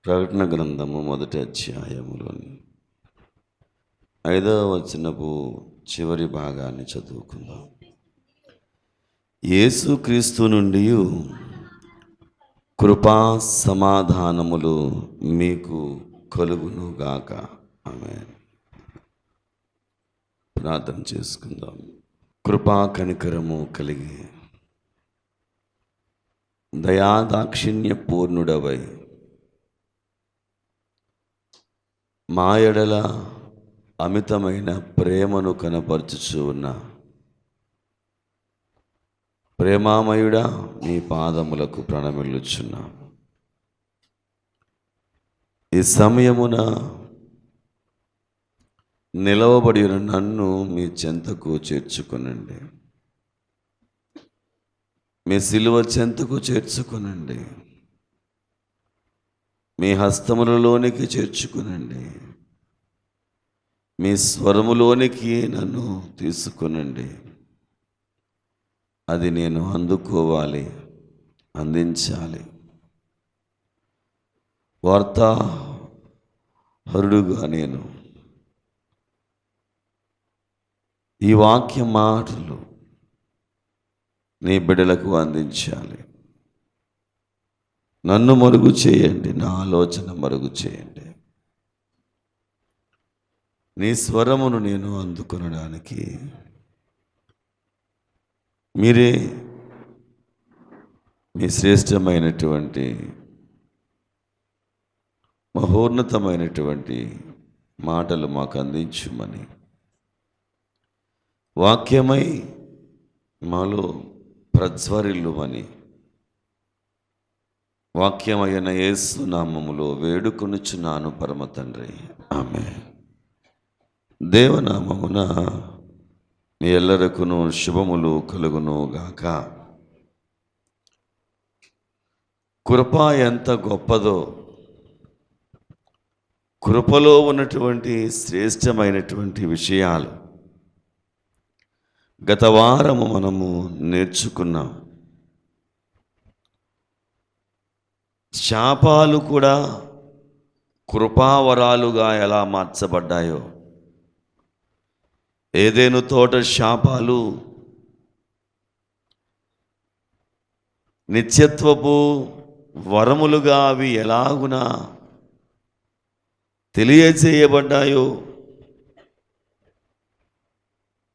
ప్రకటన గ్రంథము 1వ అధ్యాయములోని 5వ వచనపు చివరి భాగాన్ని చదువుకుందాం. యేసుక్రీస్తు నుండి కృపా సమాధానములు మీకు కలుగునుగాక. ఆమేన్. ప్రార్థన చేసుకుందాం. కృపా కనికరము కలిగి దయాదాక్షిణ్య పూర్ణుడవై మా ఎడల అమితమైన ప్రేమను కనపరచుచు ఉన్న ప్రేమామయుడా, మీ పాదములకు ప్రణమిల్లుచున్నా. ఈ సమయమున నిలవబడి ఉన్న నన్ను మీ చెంతకు చేర్చుకొనండి. మీ సిలువ చెంతకు చేర్చుకొనండి. మీ హస్తములలోనికి చేర్చుకునండి. మీ స్వరములోనికి నన్ను తీసుకునండి. అది నేను అందుకోవాలి, అందించాలి. వార్తాహరుడుగా నేను ఈ వాక్య మాటలు నీ బిడ్డలకు అందించాలి. నన్ను మరుగు చేయండి, నా ఆలోచన మరుగు చేయండి. నీ స్వరమును నేను అందుకొనడానికి మీరే మీ శ్రేష్టమైనటువంటి మహోన్నతమైనటువంటి మాటలు మాకు అందించుమని, వాక్యమై మాలో ప్రజ్వరిల్లుమని వాక్యమైన యేసు నామములో వేడుకొనుచున్నాను పరమ తండ్రి. ఆమేన్. దేవనామమున మీ ఎల్లరకును శుభములు కలుగును గాక. కృప ఎంత గొప్పదో, కృపలో ఉన్నటువంటి శ్రేష్టమైనటువంటి విషయాలు గత వారము మనము నేర్చుకున్నాం. శాపాలు కూడా కృపావరాలుగా ఎలా మార్చబడ్డాయో, ఏదెను తోట శాపాలు నిత్యత్వపు వరములుగా అవి ఎలాగున తెలియజేయబడ్డాయో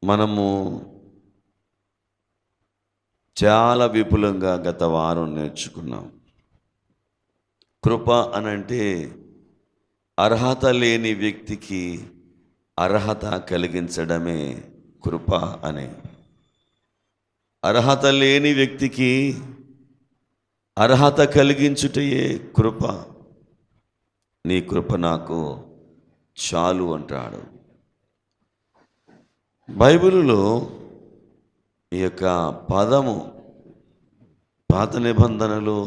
మనము చాలా విపులంగా గత వారం నేర్చుకున్నాం. కృప అనంటే అర్హత లేని వ్యక్తికి అర్హత కలిగించడమే కృప అని. అర్హత లేని వ్యక్తికి అర్హత కలిగించుటయే కృప. నీ కృప నాకు చాలు అంటాడు. బైబిలులో ఈ యొక్క పదము పాత నిబంధనలో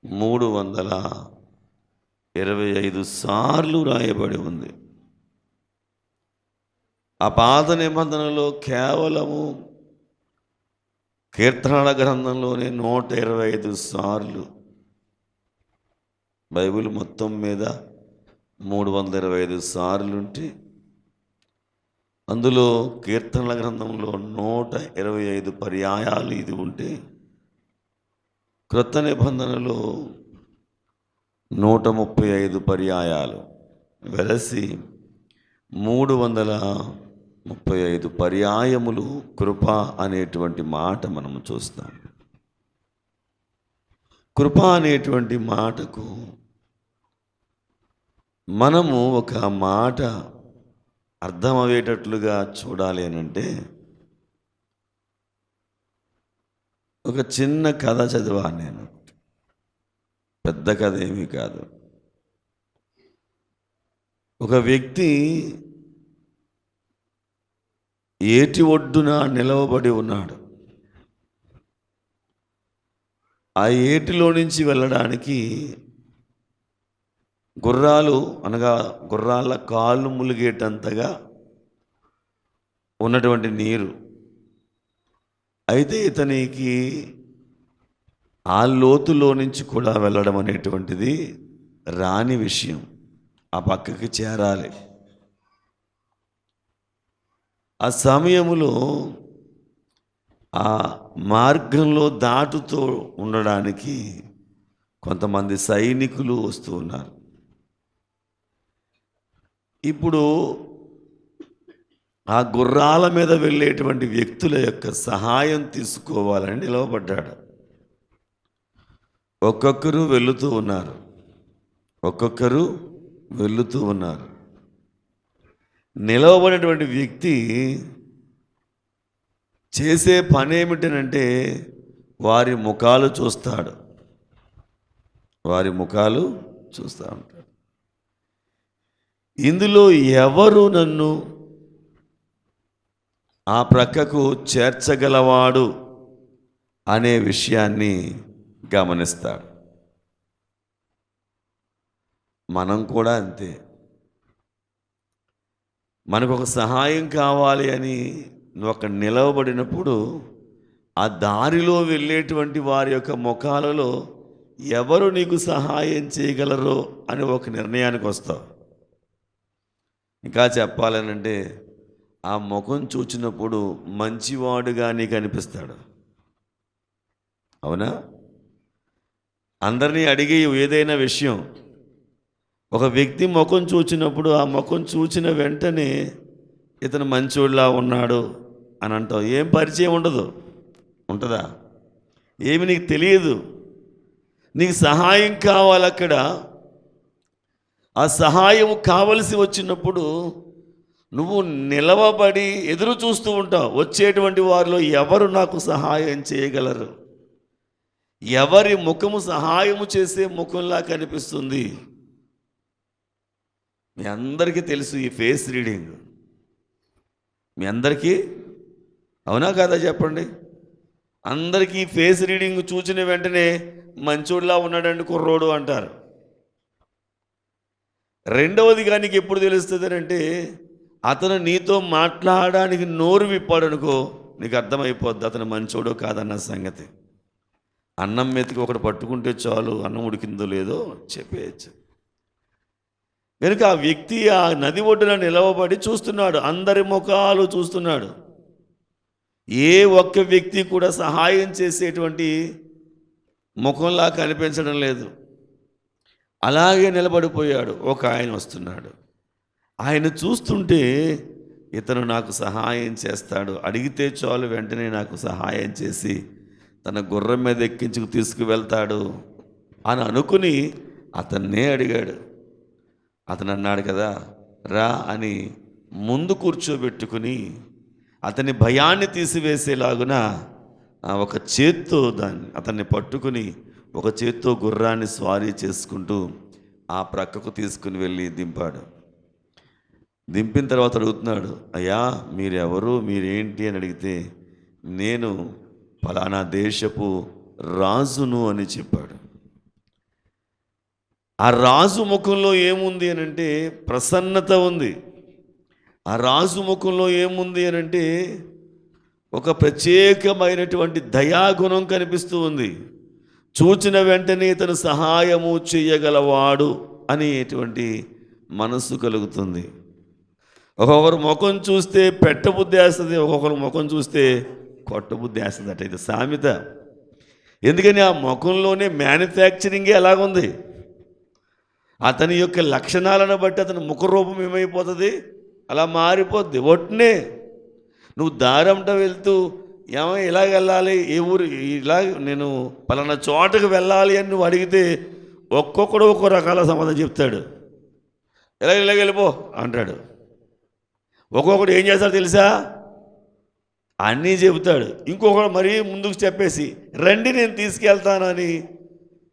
325 సార్లు రాయబడి ఉంది. ఆ పాత నిబంధనలో కేవలము కీర్తనల గ్రంథంలోనే 125 సార్లు. బైబిల్ మొత్తం మీద 325 సార్లుంటే అందులో కీర్తనల గ్రంథంలో 125 పర్యాయాలు ఇది ఉంటే, క్రొత్త నిబంధనలో 135 పర్యాయాలు వెలసి 335 పర్యాయములు కృప అనేటువంటి మాట మనము చూస్తాం. కృప అనేటువంటి మాటకు మనము ఒక మాట అర్థమయ్యేటట్లుగా చూడాలి అనంటే, ఒక చిన్న కథ చదివాను నేను. పెద్ద కథ ఏమీ కాదు. ఒక వ్యక్తి ఏటి ఒడ్డున నిలవబడి ఉన్నాడు. ఆ ఏటిలో నుంచి వెళ్ళడానికి గుర్రాల కాళ్ళు ములిగేటంతగా ఉన్నటువంటి నీరు. అయితే ఇతనికి ఆ లోతులో నుంచి కూడా వెళ్ళడం అనేటువంటిది రాని విషయం ఆ పక్కకి చేరాలి. ఆ సమయములో ఆ మార్గంలో దాటుతూ ఉండడానికి కొంతమంది సైనికులు వస్తూ ఉన్నారు. ఇప్పుడు ఆ గుర్రాల మీద వెళ్ళేటువంటి వ్యక్తుల యొక్క సహాయం తీసుకోవాలని నిలవబడ్డాడు. ఒక్కొక్కరు వెళుతూ ఉన్నారు. నిలవబడినటువంటి వ్యక్తి చేసే పని ఏమిటనంటే వారి ముఖాలు చూస్తూ ఉంటాడు. ఇందులో ఎవరు నన్ను ఆ ప్రక్కకు చేర్చగలవాడు అనే విషయాన్ని గమనిస్తాడు. మనం కూడా అంతే. మనకు ఒక సహాయం కావాలి అని నువ్వు అక్కడ నిలవబడినప్పుడు ఆ దారిలో వెళ్ళేటువంటి వారి యొక్క ముఖాలలో ఎవరు నీకు సహాయం చేయగలరో అని ఒక నిర్ణయానికి వస్తావు. ఇంకా చెప్పాలనంటే ఆ ముఖం చూచినప్పుడు మంచివాడుగా నీకు అనిపిస్తాడు. అవునా? అందరినీ అడిగే ఏదైనా విషయం ఒక వ్యక్తి ముఖం చూచినప్పుడు ఆ ముఖం చూచిన వెంటనే ఇతను మంచోళ్ళలా ఉన్నాడు అని అంటావు. ఏం పరిచయం ఉండదు. ఉంటుందా? ఏమి నీకు తెలియదు. నీకు సహాయం కావాలి. అక్కడ ఆ సహాయం కావలసి వచ్చినప్పుడు నువ్వు నిలవబడి ఎదురు చూస్తూ ఉంటావు. వచ్చేటువంటి వారిలో ఎవరు నాకు సహాయం చేయగలరు, ఎవరి ముఖము సహాయము చేసే ముఖంలా కనిపిస్తుంది. మీ అందరికీ తెలుసు ఈ ఫేస్ రీడింగ్. మీ అందరికీ అవునా కాదా చెప్పండి? అందరికీ ఫేస్ రీడింగ్ చూసిన వెంటనే మంచోడిలా ఉన్నాడండి కుర్రోడు అంటారు. రెండవదిగా నీకు ఎప్పుడు తెలుస్తుంది అంటే అతను నీతో మాట్లాడడానికి నోరు విప్పాడనుకో, నీకు అర్థమైపోద్ది అతను మంచోడో కాదన్న సంగతి. అన్నం మెతికి ఒకటి పట్టుకుంటే చాలు, అన్నం ఉడికిందో లేదో చెప్పేయచ్చు. కనుక ఆ వ్యక్తి ఆ నది ఒడ్డున నిలవబడి చూస్తున్నాడు, అందరి ముఖాలు చూస్తున్నాడు. ఏ ఒక్క వ్యక్తి కూడా సహాయం చేసేటువంటి ముఖంలా కనిపించడం లేదు. అలాగే నిలబడిపోయాడు. ఒక ఆయన వస్తున్నాడు. ఆయన చూస్తుంటే ఇతను నాకు సహాయం చేస్తాడు, అడిగితే చాలు వెంటనే నాకు సహాయం చేసి తన గుర్రం మీద ఎక్కించుకు తీసుకువెళ్తాడు అని అనుకుని అతన్నే అడిగాడు. అతను అన్నాడు కదా, రా అని ముందు కూర్చోబెట్టుకుని అతని భయాన్ని తీసివేసేలాగున ఒక చేత్తో అతన్ని పట్టుకుని ఒక చేత్తో గుర్రాన్ని స్వారీ చేసుకుంటూ ఆ ప్రక్కకు తీసుకుని వెళ్ళి దింపాడు. దింపిన తర్వాత అడుగుతున్నాడు, అయ్యా మీరెవరు, మీరేంటి అని అడిగితే నేను ఫలానా దేశపు రాజును అని చెప్పాడు. ఆ రాజు ముఖంలో ఏముంది అని అంటే ప్రసన్నత ఉంది. ఆ రాజు ముఖంలో ఏముంది అని అంటే ఒక ప్రత్యేకమైనటువంటి దయాగుణం కనిపిస్తూ ఉంది. చూచిన వెంటనే ఇతను సహాయము చేయగలవాడు అనేటువంటి మనస్సు కలుగుతుంది. ఒక్కొక్కరు ముఖం చూస్తే పెట్టబుద్ధి వేస్తుంది, ఒక్కొక్కరు ముఖం చూస్తే కొట్టబుద్ధి వేస్తుంది. అట ఇది సామెత. ఎందుకని ఆ ముఖంలోనే మ్యానుఫ్యాక్చరింగే అలాగుంది. అతని యొక్క లక్షణాలను బట్టి అతని ముఖరూపం ఏమైపోతుంది, అలా మారిపోద్ది. ఒట్నే నువ్వు దారంట వెళ్తూ ఏమో ఇలాగ వెళ్ళాలి, ఏ ఊరు ఇలా నేను పలానా చోటకు వెళ్ళాలి అని నువ్వు అడిగితే ఒక్కొక్కడు ఒక్కో రకాల సమాధానం చెప్తాడు. ఇలాగ వెళ్ళిపో అంటాడు. ఒక్కొక్కడు ఏం చేస్తాడు తెలుసా, అన్నీ చెబుతాడు. ఇంకొకడు మరీ ముందుకు చెప్పేసి రండి నేను తీసుకెళ్తానని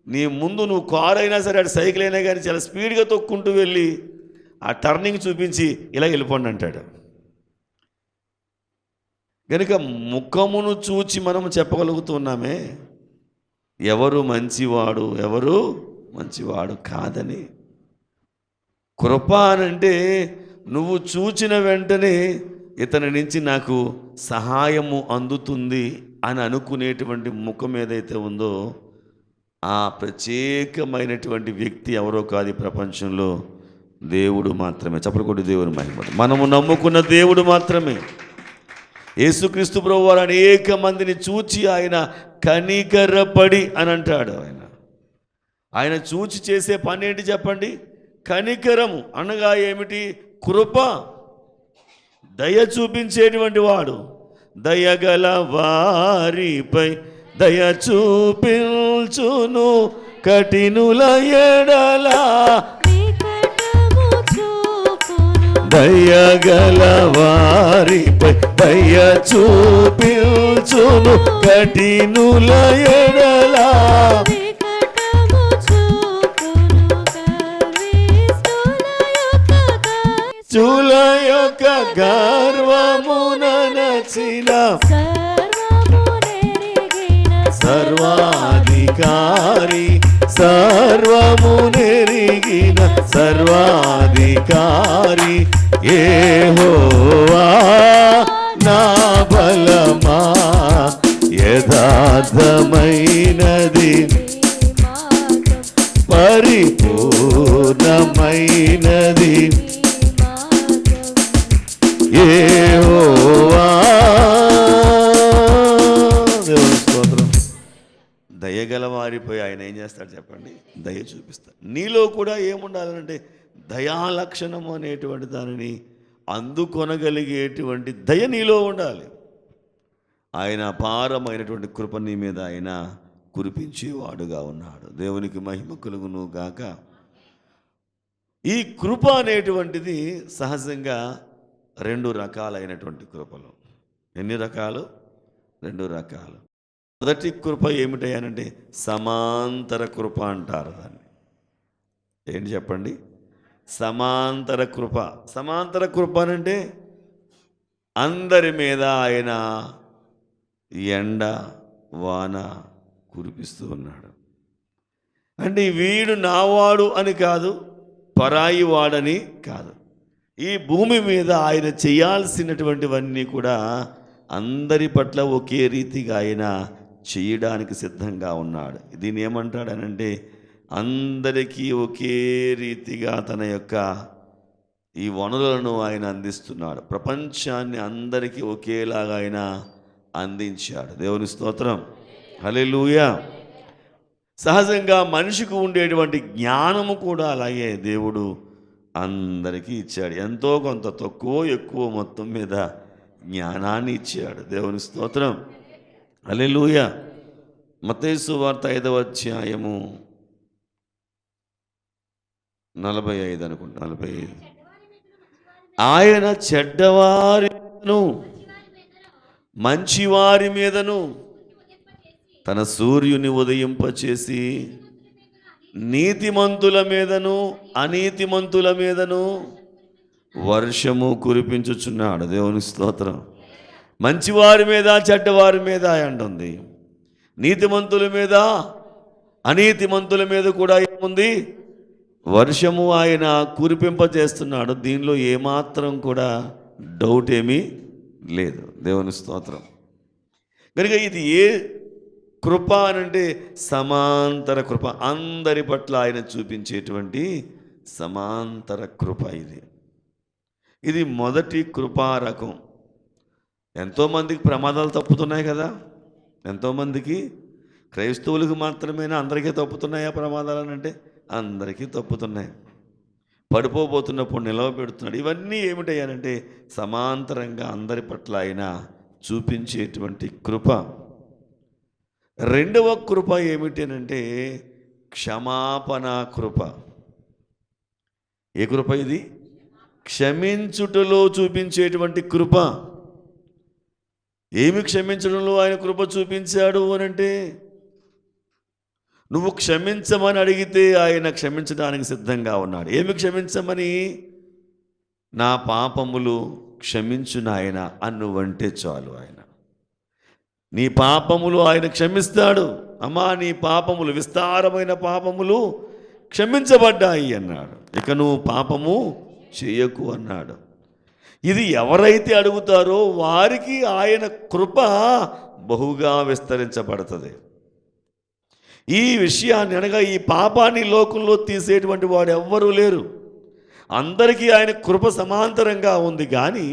నీ ముందు నువ్వు కారు అయినా సరే అటు సైకిల్ అయినా కానీ చాలా స్పీడ్గా తొక్కుంటూ వెళ్ళి ఆ టర్నింగ్ చూపించి ఇలా వెళ్ళిపోండి అంటాడు. కనుక ముఖమును చూచి మనం చెప్పగలుగుతున్నామే ఎవరు మంచివాడు, ఎవరు మంచివాడు కాదని. కృప అనంటే నువ్వు చూచిన వెంటనే ఇతని నుంచి నాకు సహాయము అందుతుంది అని అనుకునేటువంటి ముఖం ఏదైతే ఉందో ఆ ప్రత్యేకమైనటువంటి వ్యక్తి ఎవరో కాదు ఈ ప్రపంచంలో, దేవుడు మాత్రమే. చప్పట్లు కొట్టి దేవుని మహిమ. మనము నమ్ముకున్న దేవుడు మాత్రమే. యేసుక్రీస్తు ప్రభువారు అనేక మందిని చూచి ఆయన కనికరపడి అని అంటాడు. ఆయన చూచి చేసే పని ఏంటి చెప్పండి? కనికరము అనగా ఏమిటి? కృప, దయ చూపించేటువంటి వాడు. దయగల వారిపై దయ చూపించును, కఠినుల ఎడల దయగల వారిపై దయ చూపించును, కఠినుల ఎడల చూల యొక్క గర్వమున నచిన సర్వాధికారి, సర్వము నెరిగిన సర్వాధికారి యెహోవా నా బలమా, యథార్థమైనది పరిపూర్ణమైనది యెహోవా. దేవుని స్తోత్రం. దయగల వారిపై ఆయన ఏం చేస్తాడు చెప్పండి? దయ చూపిస్తాడు. నీలో కూడా ఏముండాలంటే దయాలక్షణము అనేటువంటి దానిని అందుకొనగలిగేటువంటి దయ నీలో ఉండాలి. ఆయన అపారమైనటువంటి కృప నీ మీద ఆయన కురిపించేవాడుగా ఉన్నాడు. దేవునికి మహిమ కలుగును గాక. ఈ కృప అనేటువంటిది సహజంగా 2 రకాలైనటువంటి కృపలు. ఎన్ని రకాలు? 2 రకాలు. మొదటి కృప ఏమిటంటే సమాంతర కృప అంటారు దాన్ని. ఏంటి చెప్పండి? సమాంతర కృప. సమాంతర కృప అంటే అందరి మీద ఆయన ఎండ వాన కురిపిస్తూ ఉన్నాడు. అంటే వీడు నావాడు అని కాదు, పరాయి వాడని కాదు. ఈ భూమి మీద ఆయన చేయాల్సినటువంటివన్నీ కూడా అందరి పట్ల ఒకే రీతిగా ఆయన చేయడానికి సిద్ధంగా ఉన్నాడు. దీన్ని ఏమంటాడనంటే అందరికీ ఒకే రీతిగా తన యొక్క ఈ వనరులను ఆయన అందిస్తున్నాడు. ప్రపంచాన్ని అందరికీ ఒకేలాగా ఆయన అందించాడు. దేవుని స్తోత్రం, హల్లెలూయా. సహజంగా మనిషికి ఉండేటువంటి జ్ఞానము కూడా అలాగే దేవుడు అందరికీ ఇచ్చాడు. ఎంతో కొంత తక్కువ ఎక్కువ మొత్తం మీద జ్ఞానాన్ని ఇచ్చాడు. దేవుని స్తోత్రం, హల్లెలూయా. మత్తయి సువార్త 5వ అధ్యాయము 45 అనుకుంటా, 45. ఆయన చెడ్డవారి మీదను మంచివారి మీదను తన సూర్యుని ఉదయింపచేసి నీతిమంతుల మీదను అనీతిమంతుల మీదను వర్షము కురిపించుచున్నాడు. దేవుని స్తోత్రం. మంచివారి మీద చెడ్డవారి మీద అంటుంది, నీతిమంతుల మీద అనీతిమంతుల మీద కూడా ఏముంది? వర్షము ఆయన కురిపింపజేస్తున్నాడు. దీనిలో ఏమాత్రం కూడా డౌట్ ఏమీ లేదు. దేవుని స్తోత్రం. కనుక ఇది ఏ కృప అనంటే సమాంతర కృప. అందరి పట్ల ఆయన చూపించేటువంటి సమాంతర కృప ఇది మొదటి కృపా రకం. ఎంతోమందికి ప్రమాదాలు తప్పుతున్నాయి కదా. ఎంతోమందికి, క్రైస్తవులకు మాత్రమేనా అందరికీ తప్పుతున్నాయా ప్రమాదాలు అంటే? అందరికీ తప్పుతున్నాయి. పడిపోబోతున్నప్పుడు నిలవబెడుతున్నాడు. ఇవన్నీ ఏమిటయ్యానంటే సమాంతరంగా అందరి పట్ల ఆయన చూపించేటువంటి కృప. రెండవ కృప ఏమిటనంటే క్షమాపణ కృప. ఏ కృప ఇది? క్షమించుటలో చూపించేటువంటి కృప. ఏమి క్షమించడంలో ఆయన కృప చూపించాడు అనంటే, నువ్వు క్షమించమని అడిగితే ఆయన క్షమించడానికి సిద్ధంగా ఉన్నాడు. ఏమి క్షమించమని? నా పాపములు క్షమించు నాయన అని నువ్వంటే చాలు. ఆయన నీ పాపములు ఆయన క్షమిస్తాడు. అమ్మా, నీ పాపములు, విస్తారమైన పాపములు క్షమించబడ్డాయి అన్నాడు. ఇక నువ్వు పాపము చేయకు అన్నాడు. ఇది ఎవరైతే అడుగుతారో వారికి ఆయన కృప బహుగా విస్తరించబడుతుంది. ఈ విషయాన్ని అనగా ఈ పాపాన్ని లోకంలో తీసేటువంటి వాడు ఎవ్వరూ లేరు. అందరికీ ఆయన కృప సమాంతరంగా ఉంది. కానీ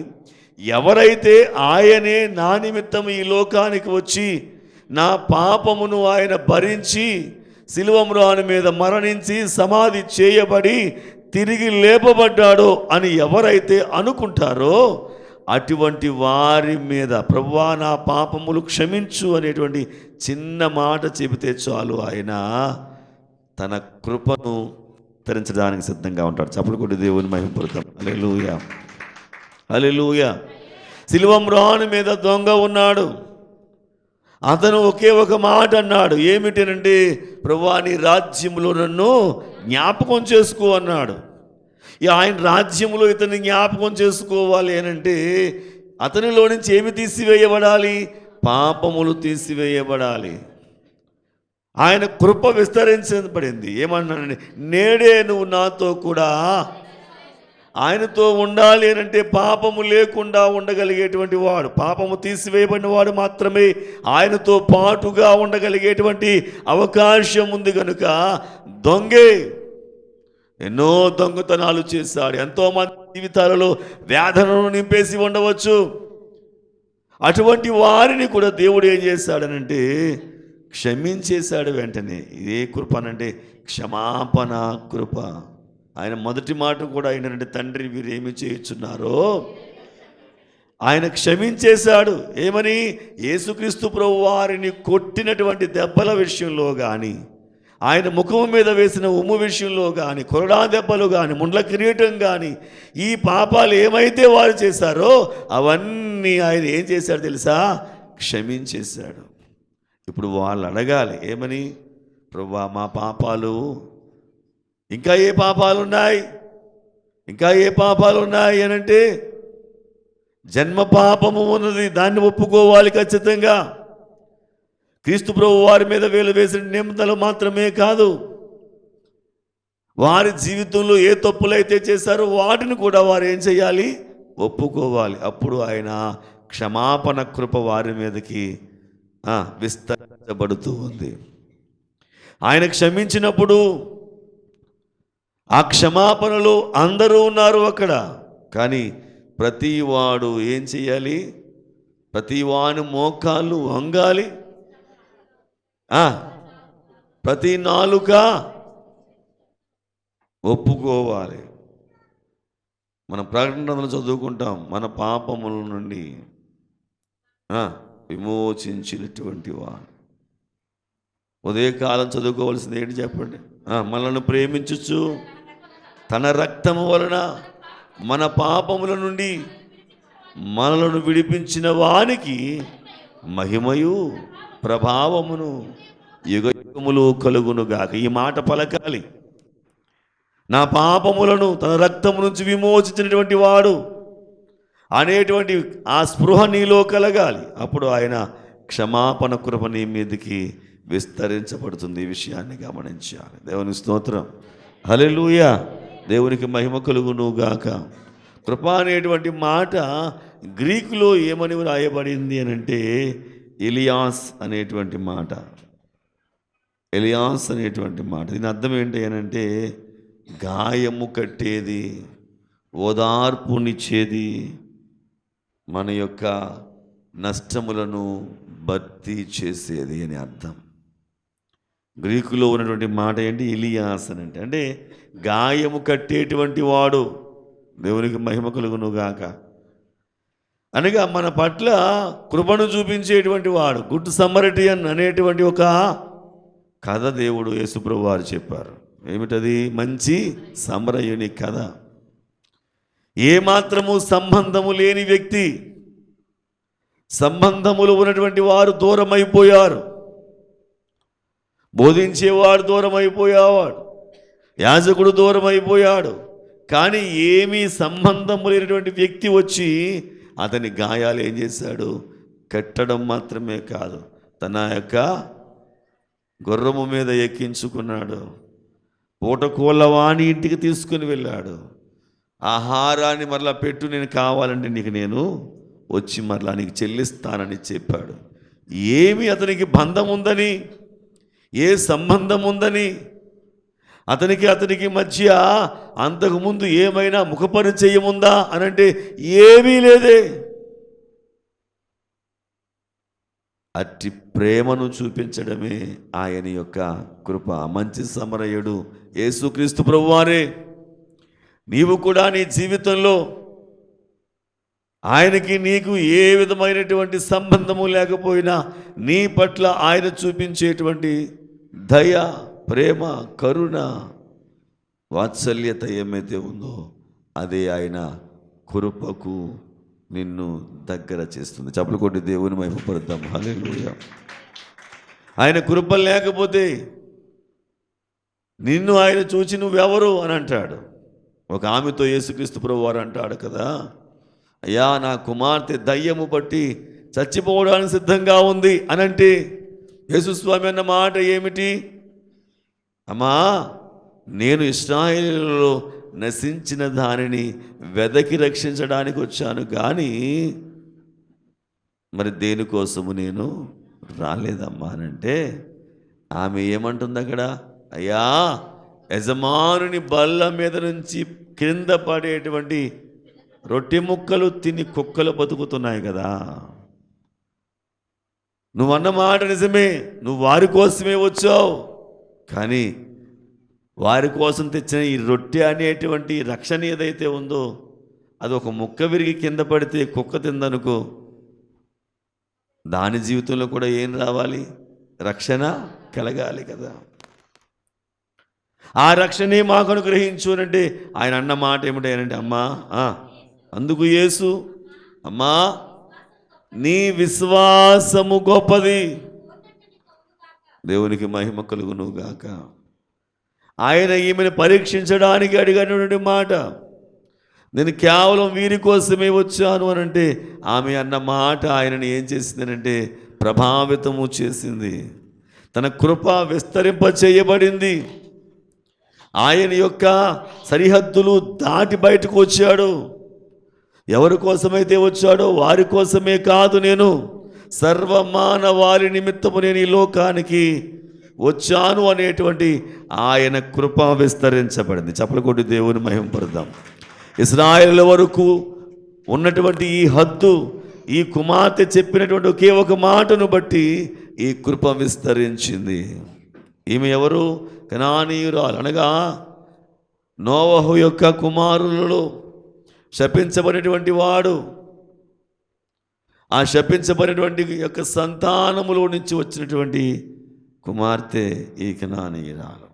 ఎవరైతే ఆయనే నా నిమిత్తం ఈ లోకానికి వచ్చి నా పాపమును ఆయన భరించి శిలువమ్రాను మీద మరణించి సమాధి చేయబడి తిరిగి లేపబడ్డాడో అని ఎవరైతే అనుకుంటారో అటువంటి వారి మీద ప్రభువా నా పాపములు క్షమించు అనేటువంటి చిన్న మాట చెబితే చాలు ఆయన తన కృపను తరించడానికి సిద్ధంగా ఉంటాడు. చప్పలు కొట్టి దేవుని మహిమపడతాం. హల్లెలూయా, హల్లెలూయా. శిలువమ్రాను మీద దొంగ ఉన్నాడు. అతను ఒకే ఒక మాట అన్నాడు. ఏమిటనంటే ప్రభువా నీ రాజ్యంలో నన్ను జ్ఞాపకం చేసుకో అన్నాడు. ఆయన రాజ్యంలో ఇతన్ని జ్ఞాపకం చేసుకోవాలి అనంటే అతనిలో నుంచి ఏమి తీసివేయబడాలి? పాపములు తీసివేయబడాలి. ఆయన కృప విస్తరించబడింది. ఏమన్నానండి? నేడే నువ్వు నాతో కూడా ఆయనతో ఉండాలి అనంటే పాపము లేకుండా ఉండగలిగేటువంటి వాడు, పాపము తీసివేయబడిన వాడు మాత్రమే ఆయనతో పాటుగా ఉండగలిగేటువంటి అవకాశం ఉంది. కనుక దొంగే ఎన్నో దొంగతనాలు చేశాడు. ఎంతోమంది జీవితాలలో వేదనను నింపేసి ఉండవచ్చు. అటువంటి వారిని కూడా దేవుడు ఏం చేశాడనంటే క్షమించేశాడు వెంటనే. ఇదే కృప అనంటే క్షమాపణ కృప. ఆయన మొదటి మాట కూడా ఏంటంటే తండ్రి వీరేమి చేయుచున్నారో ఆయన క్షమించేశాడు. ఏమని? యేసుక్రీస్తు ప్రభు వారిని కొట్టినటువంటి దెబ్బల విషయంలో కానీ, ఆయన ముఖం మీద వేసిన ఉమ్ము విషయంలో కానీ, కొరడా దెబ్బలు కానీ, ముండ్ల కిరీటం కానీ, ఈ పాపాలు ఏమైతే వారు చేశారో అవన్నీ ఆయన ఏం చేశాడు తెలుసా? క్షమించేశాడు. ఇప్పుడు వాళ్ళు అడగాలి ఏమని? ప్రభువా మా పాపాలు ఇంకా ఏ పాపాలు ఉన్నాయి, ఇంకా ఏ పాపాలు ఉన్నాయి అనంటే జన్మ పాపము ఉన్నది, దాన్ని ఒప్పుకోవాలి ఖచ్చితంగా. క్రీస్తు ప్రభు వారి మీద వేలు వేసిన నిబంధనలు మాత్రమే కాదు, వారి జీవితంలో ఏ తప్పులైతే చేశారో వాటిని కూడా వారు ఏం చేయాలి? ఒప్పుకోవాలి. అప్పుడు ఆయన క్షమాపణ కృప వారి మీదకి విస్తరించబడుతూ ఉంది. ఆయన క్షమించినప్పుడు ఆ క్షమాపణలో అందరూ ఉన్నారు అక్కడ. కానీ ప్రతి వాడు ఏం చేయాలి? ప్రతి వాని మోకాళ్ళు వంగాలి, ప్రతి నాలుక ఒప్పుకోవాలి. మనం ప్రకటనలు చదువుకుంటాం, మన పాపముల నుండి విమోచించినటువంటి వాడు. ఉదయకాలం చదువుకోవాల్సింది ఏంటి చెప్పండి? మనల్ని ప్రేమించుచు తన రక్తము వలన మన పాపముల నుండి మనలను విడిపించిన వానికి మహిమయు ప్రభావమును యుగయుగములు కలుగునుగాక. ఈ మాట పలకాలి. నా పాపములను తన రక్తము నుంచి విమోచించినటువంటి వాడు అనేటువంటి ఆ స్పృహ నీలో కలగాలి. అప్పుడు ఆయన క్షమాపణ కృప నీ మీదకి విస్తరించబడుతుంది. ఈ విషయాన్ని గమనించాలి. దేవుని స్తోత్రం, హల్లెలూయా. దేవునికి మహిమ కలుగునుగాక. కృప అనేటువంటి మాట గ్రీకులో ఏమని రాయబడింది అని అంటే ఎలియాస్ అనేటువంటి మాట. ఎలియాస్ అనేటువంటి మాట, దీని అర్థం ఏంటి అని అంటే గాయము కట్టేది, ఓదార్పునిచ్చేది, మన యొక్క నష్టములను భర్తీ చేసేది అని అర్థం. గ్రీకులో ఉన్నటువంటి మాట ఏంటి? ఎలియాస్ అని అంటే గాయము కట్టేటువంటి వాడు. దేవునికి మహిమ కలుగునుగాక. అనగా మన పట్ల కృపను చూపించేటువంటి వాడు. గుడ్ సమరటియన్ అనేటువంటి ఒక కథ దేవుడు యేసుప్రభు వారు చెప్పారు. ఏమిటది? మంచి సమరయుని కథ. ఏమాత్రము సంబంధము లేని వ్యక్తి, సంబంధములు ఉన్నటువంటి వారు దూరం అయిపోయారు. బోధించేవాడు దూరం అయిపోయేవాడు, యాజకుడు దూరం అయిపోయాడు. కానీ ఏమీ సంబంధము లేనటువంటి వ్యక్తి వచ్చి అతని గాయాలు ఏం చేశాడు? కట్టడం మాత్రమే కాదు, తన యొక్క గుర్రము మీద ఎక్కించుకున్నాడు. పూటకోళ్ళ వాణి ఇంటికి తీసుకుని వెళ్ళాడు. ఆహారాన్ని మరలా పెట్టు, నేను కావాలంటే నీకు నేను వచ్చి మరలా నీకు చెల్లిస్తానని చెప్పాడు. ఏమి అతనికి బంధం ఉందని, ఏ సంబంధం ఉందని, అతనికి మధ్య అంతకుముందు ఏమైనా ముఖపరిచయం ఉందా అని అంటే ఏమీ లేదే. అట్టి ప్రేమను చూపించడమే ఆయన యొక్క కృప. మంచి సమరయుడు యేసుక్రీస్తు ప్రభువారే. నీవు కూడా నీ జీవితంలో ఆయనకి నీకు ఏ విధమైనటువంటి సంబంధము లేకపోయినా నీ పట్ల ఆయన చూపించేటువంటి దయ, ప్రేమ, కరుణ, వాత్సల్యత ఏమైతే ఉందో అదే ఆయన కృపకు నిన్ను దగ్గర చేస్తుంది. చప్పలు కొట్టి దేవుని మహిమపడతాం. హల్లెలూయా. ఆయన కృప లేకపోతే నిన్ను ఆయన చూచి నువ్వెవరు అని అంటాడు. ఒక ఆమెతో యేసుక్రీస్తు ప్రభువారు అంటాడు కదా, అయ్యా నా కుమార్తె దయ్యము పట్టి చచ్చిపోవడానికి సిద్ధంగా ఉంది అని అంటే యేసుస్వామి అన్న మాట ఏమిటి? అమ్మా, నేను ఇశ్రాయేలులో నశించిన దానిని వెదకి రక్షించడానికి వచ్చాను, కానీ మరి దేనికోసము నేను రాలేదమ్మా అని అంటే ఆమె ఏమంటుంది అక్కడ? అయ్యా, యజమానుని బల్ల మీద నుంచి క్రింద పడేటువంటి రొట్టె ముక్కలు తిని కుక్కలు బతుకుతున్నాయి కదా. నువ్వన్న మాట నిజమే, నువ్వు వారి కోసమే వచ్చావు, కానీ వారి కోసం తెచ్చిన ఈ రొట్టె అనేటువంటి రక్షణ ఏదైతే ఉందో అది ఒక ముక్క విరిగి కింద పడితే కుక్క తిందనుకో, దాని జీవితంలో కూడా ఏం రావాలి? రక్షణ కలగాలి కదా. ఆ రక్షణే మాకు అనుగ్రహించు అంటే ఆయన అన్న మాట ఏమిటంటే, అమ్మా అందుకు యేసు, అమ్మా నీ విశ్వాసము గొప్పది, దేవునికి మహిమ కలుగును గాక. ఆయన ఈమెను పరీక్షించడానికి అడిగినటువంటి మాట, నేను కేవలం వీరి కోసమే వచ్చాను అని అంటే ఆమె అన్న మాట ఆయనని ఏం చేసిందనంటే ప్రభావితము చేసింది. తన కృప విస్తరింప చేయబడింది. ఆయన యొక్క సరిహద్దులు దాటి బయటకు వచ్చాడు. ఎవరి కోసమైతే వచ్చాడో వారి కోసమే కాదు, నేను సర్వమానవారి నిమిత్తము నేను ఈ లోకానికి వచ్చాను అనేటువంటి ఆయన కృప విస్తరించబడింది. చప్పలు కొట్టి దేవుని మహిమపడదాం. ఇశ్రాయేలు వరకు ఉన్నటువంటి ఈ హద్దు, ఈ కుమార్తె చెప్పినటువంటి ఒకే ఒక మాటను బట్టి ఈ కృప విస్తరించింది. ఈమె ఎవరు? కనానీయురాలు, అనగా నోవహు యొక్క కుమారులలో శపించబడినటువంటి వాడు. ఆ శపించబడినటువంటి యొక్క సంతానములో నుంచి వచ్చినటువంటి కుమార్తె ఈ కనానీయురాలు.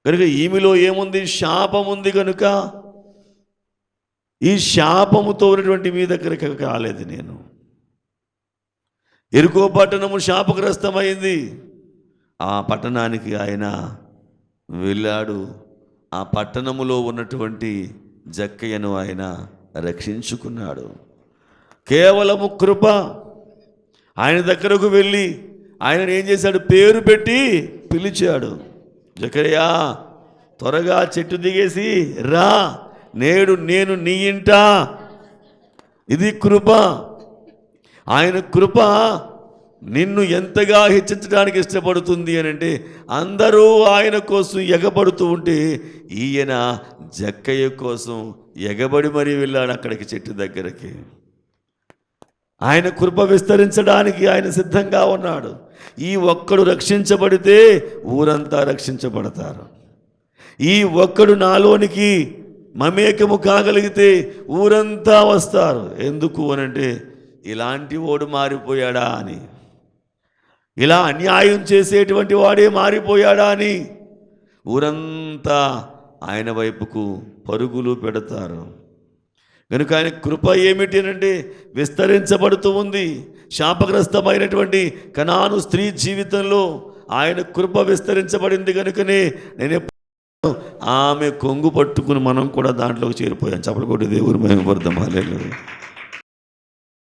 కనుక ఈమెలో ఏముంది? శాపం ఉంది. కనుక ఈ శాపముతో ఉన్నటువంటి మీ దగ్గరికి రాలేదు నేను. ఎరుకో పట్టణము శాపగ్రస్తమైంది. ఆ పట్టణానికి ఆయన వెళ్ళాడు. ఆ పట్టణములో ఉన్నటువంటి జక్కయ్యను ఆయన రక్షించుకున్నాడు. కేవలము కృప. ఆయన దగ్గరకు వెళ్ళి ఆయన ఏం చేశాడు? పేరు పెట్టి పిలిచాడు. జకరియా, త్వరగా చెట్టు దిగేసి రా, నేడు నేను నీ ఇంట. ఇది కృప. ఆయన కృప నిన్ను ఎంతగా హెచ్చించడానికి ఇష్టపడుతుంది అని అంటే, అందరూ ఆయన కోసం ఎగబడుతూ ఉంటే ఈయన జక్కయ్య కోసం ఎగబడి మరీ వెళ్ళాడు అక్కడికి, చెట్టు దగ్గరికి. ఆయన కృప విస్తరించడానికి ఆయన సిద్ధంగా ఉన్నాడు. ఈ ఒక్కడు రక్షించబడితే ఊరంతా రక్షించబడతారు. ఈ ఒక్కడు నాలోనికి మమేకము కాగలిగితే ఊరంతా వస్తారు. ఎందుకు అనంటే, ఇలాంటి వాడు మారిపోయాడా అని, ఇలా అన్యాయం చేసేటువంటి వాడే మారిపోయాడా అని ఊరంతా ఆయన వైపుకు పరుగులు పెడతారు. కనుక ఆయన కృప ఏమిటి అంటే విస్తరించబడుతూ ఉంది. శాపగ్రస్తమైనటువంటి కనాను స్త్రీ జీవితంలో ఆయన కృప విస్తరించబడింది. కనుకనే నేను ఆమె కొంగు పట్టుకుని మనం కూడా దాంట్లోకి చేరిపోయాం. చప్పలు కొట్టి దేవుని మహిమపడదాం. హల్లెలూయా.